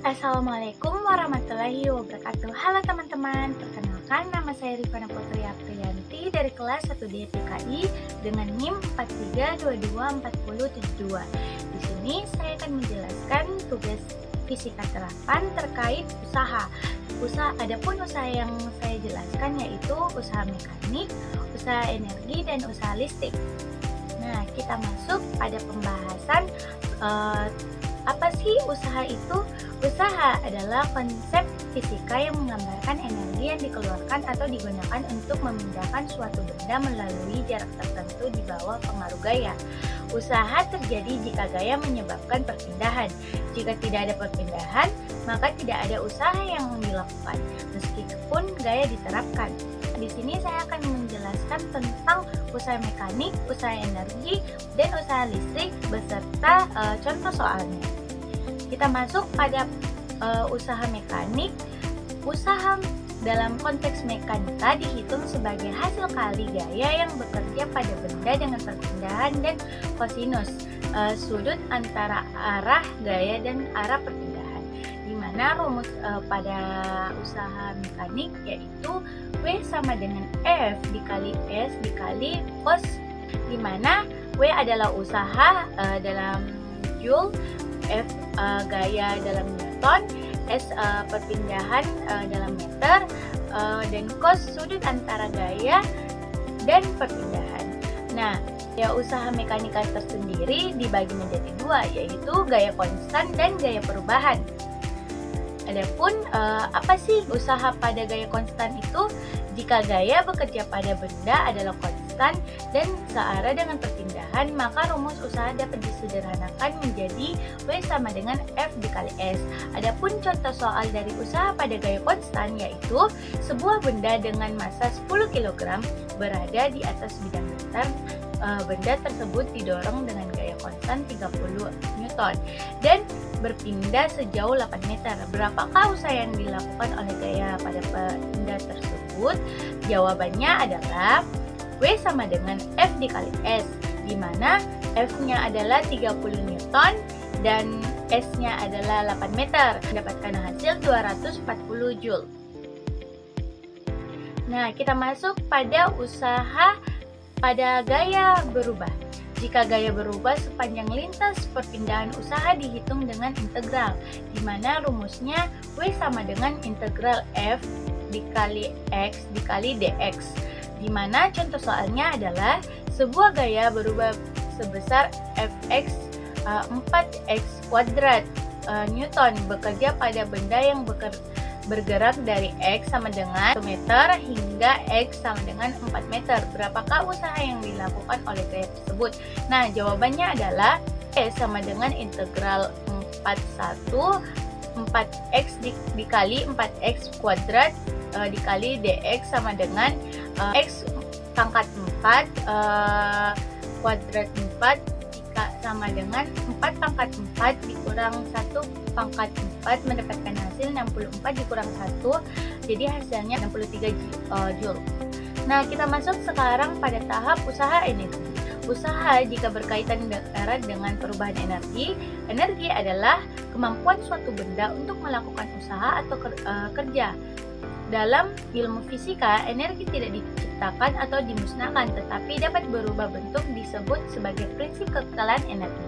Assalamualaikum warahmatullahi wabarakatuh. Halo teman-teman, perkenalkan nama saya Rifana Putri Aprianti dari kelas 1D PKI dengan NIM 43224072. Di sini saya akan menjelaskan tugas fisika terapan terkait usaha. Adapun usaha yang saya jelaskan yaitu usaha mekanik, usaha energi, dan usaha listrik. Nah, kita masuk pada pembahasan apa sih usaha itu? Usaha adalah konsep fisika yang menggambarkan energi yang dikeluarkan atau digunakan untuk memindahkan suatu benda melalui jarak tertentu di bawah pengaruh gaya. Usaha terjadi jika gaya menyebabkan perpindahan. Jika tidak ada perpindahan, maka tidak ada usaha yang dilakukan, meskipun gaya diterapkan. Di sini saya akan menjelaskan tentang usaha mekanik, usaha energi, dan usaha listrik beserta contoh soalnya. Kita masuk pada usaha mekanik. Usaha dalam konteks mekanika dihitung sebagai hasil kali gaya yang bekerja pada benda dengan perpindahan dan kosinus sudut antara arah gaya dan arah perpindahan. Di mana rumus pada usaha mekanik yaitu W sama dengan F dikali S dikali cos, di mana W adalah usaha dalam Joule, F gaya dalam Newton, S perpindahan dalam meter, dan cos sudut antara gaya dan perpindahan. Nah, ya usaha mekanika tersendiri dibagi menjadi dua, yaitu gaya konstan dan gaya perubahan. Adapun apa sih usaha pada gaya konstan itu? Jika gaya bekerja pada benda adalah konstan dan searah dengan perpindahan, maka rumus usaha dapat disederhanakan menjadi W sama dengan F dikali S. Adapun contoh soal dari usaha pada gaya konstan yaitu sebuah benda dengan massa 10 kg berada di atas bidang datar. Benda tersebut didorong dengan gaya konstan 30 Newton dan berpindah sejauh 8 meter. Berapakah usaha yang dilakukan oleh gaya pada benda tersebut? Jawabannya adalah W sama dengan F dikali S, di mana F-nya adalah 30 Newton dan S-nya adalah 8 meter. Mendapatkan hasil 240 Joule. Nah, kita masuk pada usaha pada gaya berubah. Jika gaya berubah sepanjang lintas perpindahan usaha dihitung dengan integral, di mana rumusnya W sama dengan integral F dikali X dikali dx, di mana contoh soalnya adalah sebuah gaya berubah sebesar Fx 4x kuadrat Newton bekerja pada benda yang bergerak dari X sama dengan 1 meter hingga X sama dengan 4 meter. Berapakah usaha yang dilakukan oleh gaya tersebut? Nah, jawabannya adalah E sama dengan integral 4x dikali 4x kuadrat dikali dx sama dengan X pangkat 4 kuadrat 4 sama dengan 4 pangkat 4 dikurang 1 pangkat 4 mendapatkan hasil 64 dikurang 1, jadi hasilnya 63 Joule. Nah, kita masuk sekarang pada tahap usaha energi. Usaha jika berkaitan erat dengan perubahan energi. Energi adalah kemampuan suatu benda untuk melakukan usaha atau kerja. Dalam ilmu fisika, energi tidak diciptakan atau dimusnahkan, tetapi dapat berubah bentuk disebut sebagai prinsip kekekalan energi.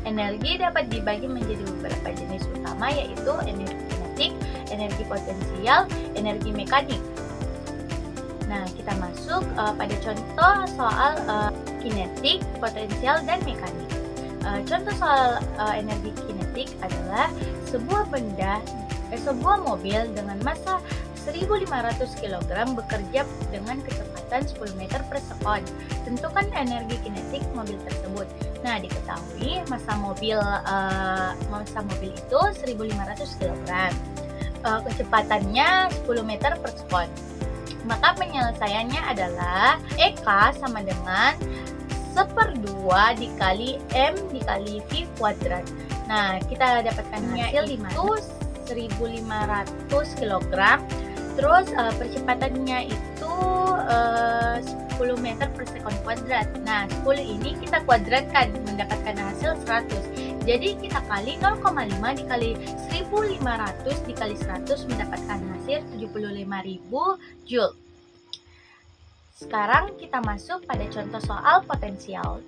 Energi dapat dibagi menjadi beberapa jenis utama, yaitu energi kinetik, energi potensial, energi mekanik. Nah, kita masuk pada contoh soal kinetik, potensial, dan mekanik. Contoh soal energi kinetik adalah sebuah mobil dengan massa 1.500 kg bekerja dengan kecepatan 10 meter per sekon. Tentukan energi kinetik mobil tersebut. Nah, diketahui massa mobil itu 1.500 kg. Kecepatannya 10 meter per sekon. Maka penyelesaiannya adalah EK sama dengan 1/2 dikali M dikali V kuadrat. Nah, kita dapatkan hasil itu 1.500 kg. Terus percepatannya itu 10 meter per sekon kuadrat. Nah, 10 ini kita kuadratkan mendapatkan hasil 100. Jadi kita kali 0,5 dikali 1500 dikali 100 mendapatkan hasil 75.000 Joule. Sekarang kita masuk pada contoh soal potensial.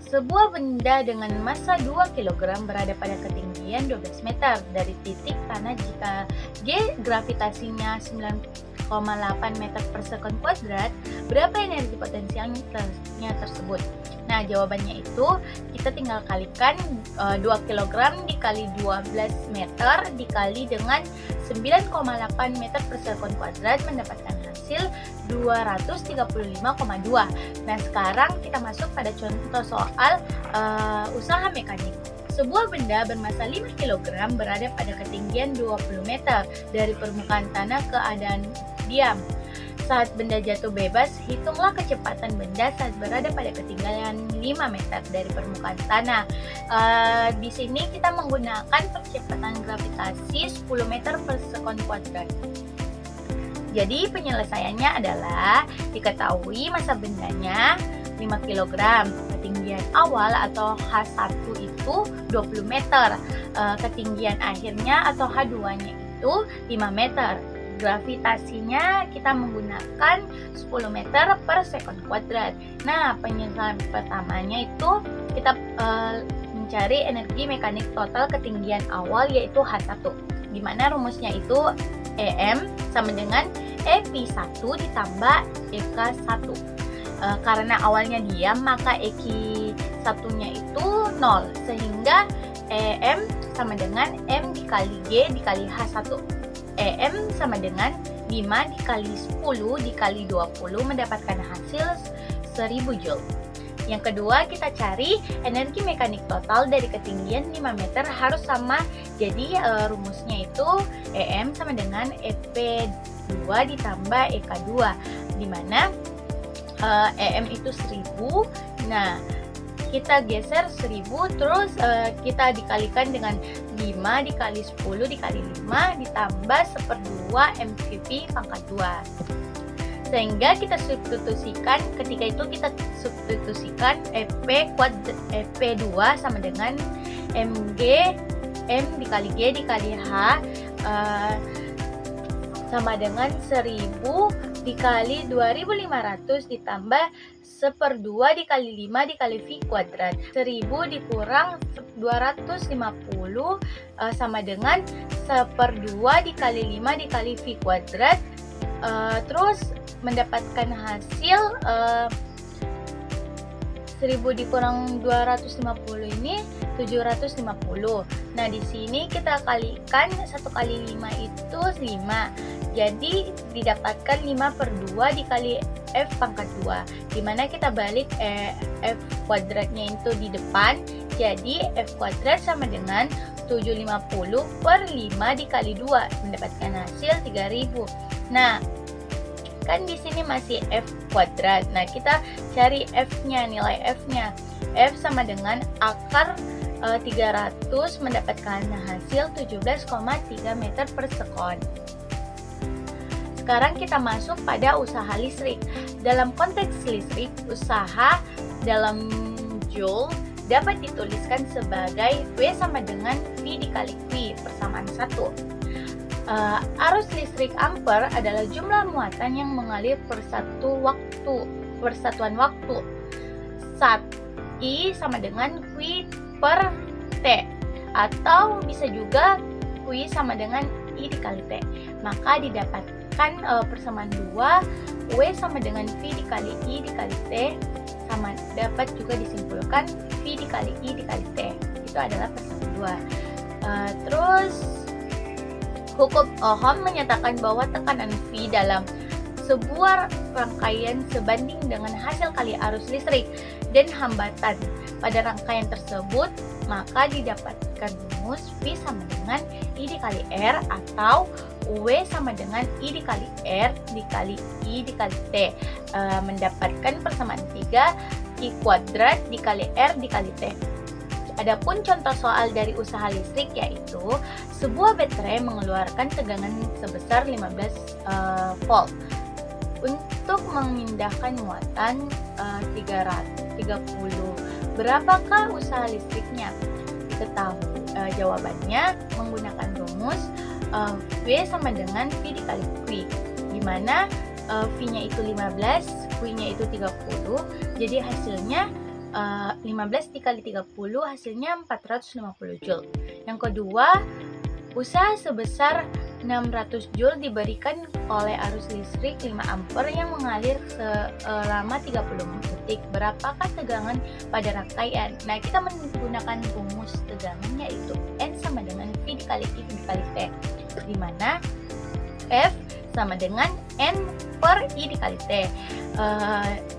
Sebuah benda dengan massa 2 kg berada pada ketinggian 12 meter dari titik tanah jika G gravitasinya 9,8 meter per sekon kuadrat, berapa energi potensialnya tersebut? Nah, jawabannya itu kita tinggal kalikan 2 kg dikali 12 meter dikali dengan 9,8 meter per sekon kuadrat mendapatkan hasil 235,2. Nah, sekarang kita masuk pada contoh soal usaha mekanik. Sebuah benda bermassa 5 kg berada pada ketinggian 20 meter dari permukaan tanah keadaan diam. Saat benda jatuh bebas, hitunglah kecepatan benda saat berada pada ketinggian 5 meter dari permukaan tanah. Di sini kita menggunakan percepatan gravitasi 10 meter per sekon kuadrat. Jadi penyelesaiannya adalah diketahui massa bendanya 5 kg, ketinggian awal atau H1 itu 20 meter, ketinggian akhirnya atau H2-nya itu 5 meter. Gravitasinya kita menggunakan 10 meter per sekon kuadrat. Nah, penyelesaian pertamanya itu kita mencari energi mekanik total ketinggian awal yaitu H1, di mana rumusnya itu EM sama dengan EP1 ditambah EK1. Karena awalnya diam, maka EQ1-nya itu 0, sehingga EM sama dengan M dikali G dikali H1. EM sama dengan 5 dikali 10 dikali 20 mendapatkan hasil 1000 Joule. Yang kedua, kita cari energi mekanik total dari ketinggian 5 meter harus sama. Jadi rumusnya itu EM sama dengan EP2 ditambah EK2, di mana EM itu 1000. Nah, kita geser 1000, terus kita dikalikan dengan 5 dikali 10 dikali 5 ditambah 1/2 MVV pangkat 2. Sehingga kita substitusikan, ketika itu kita substitusikan EP2 sama dengan MG M dikali G dikali H sama dengan 1000 dikali 2500 ditambah 1/2 dikali 5 dikali V kuadrat. 1000 dikurang 250 sama dengan 1/2 dikali 5 dikali V kuadrat. Terus mendapatkan hasil 1000 dikurang 250 ini 750. Nah, di sini kita kalikan 1 kali 5 itu 5. Jadi didapatkan 5/2 dikali F pangkat 2, dimana kita balik F kuadratnya itu di depan. Jadi F kuadrat sama dengan 750 per 5 dikali 2 mendapatkan hasil 3000. Nah, kan di sini masih F kuadrat. Nah, kita cari F-nya, nilai F-nya. F sama dengan akar 300 mendapatkan hasil 17,3 meter per sekon. Sekarang kita masuk pada usaha listrik. Dalam konteks listrik, usaha dalam Joule dapat dituliskan sebagai W sama dengan V dikali V persamaan 1. Arus listrik ampere adalah jumlah muatan yang mengalir per persatuan waktu. I sama dengan Q per T, atau bisa juga Q sama dengan I dikali T. Maka didapatkan persamaan 2 W sama dengan V dikali I dikali T, sama dapat juga disimpulkan V dikali I dikali T. Itu adalah persamaan 2. Terus hukum Ohm menyatakan bahwa tekanan V dalam sebuah rangkaian sebanding dengan hasil kali arus listrik dan hambatan pada rangkaian tersebut, maka didapatkan rumus V sama dengan I dikali R atau W sama dengan I dikali R dikali I dikali T, mendapatkan persamaan 3 I kuadrat dikali R dikali T. Adapun contoh soal dari usaha listrik yaitu sebuah baterai mengeluarkan tegangan sebesar 15 volt. Untuk memindahkan muatan 330, berapakah usaha listriknya? jawabannya menggunakan rumus V sama dengan V dikali Q, di mana V-nya itu 15, Q-nya itu 30, jadi hasilnya 15 dikali 30 hasilnya 450 Joule. Yang kedua, usaha sebesar 600 Joule diberikan oleh arus listrik 5 ampere yang mengalir selama 30 detik. Berapakah tegangan pada rangkaian? Nah, kita menggunakan rumus tegangan yaitu N sama dengan V dikali I dikali T, di mana F sama dengan N per I dikali T.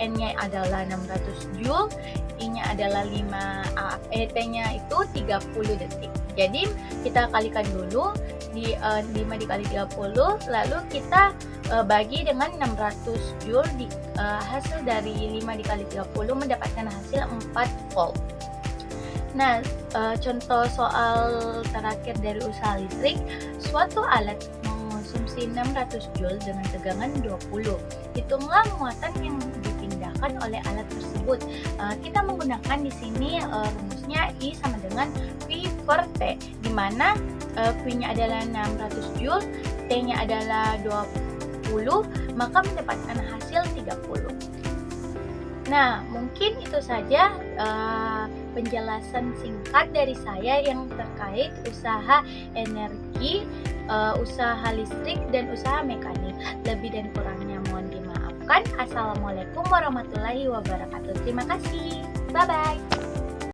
N-nya adalah 600 Joule, I-nya adalah T-nya itu 30 detik. Jadi kita kalikan dulu di 5 dikali 30, lalu kita bagi dengan 600 Joule. Hasil dari 5 dikali 30 mendapatkan hasil 4 volt. Nah, contoh soal terakhir dari usaha listrik, suatu alat mengonsumsi 600 Joule dengan tegangan 20. Hitunglah muatan yang dipindahkan oleh alat tersebut. Kita menggunakan di sini rumusnya I sama dengan V per T, di mana Q-nya adalah 600 Joule, T-nya adalah 20, maka mendapatkan hasil 30. Nah, mungkin itu saja penjelasan singkat dari saya yang terkait usaha energi, usaha listrik, dan usaha mekanik. Lebih dan kurangnya mohon dimaafkan. Assalamualaikum warahmatullahi wabarakatuh. Terima kasih. Bye-bye.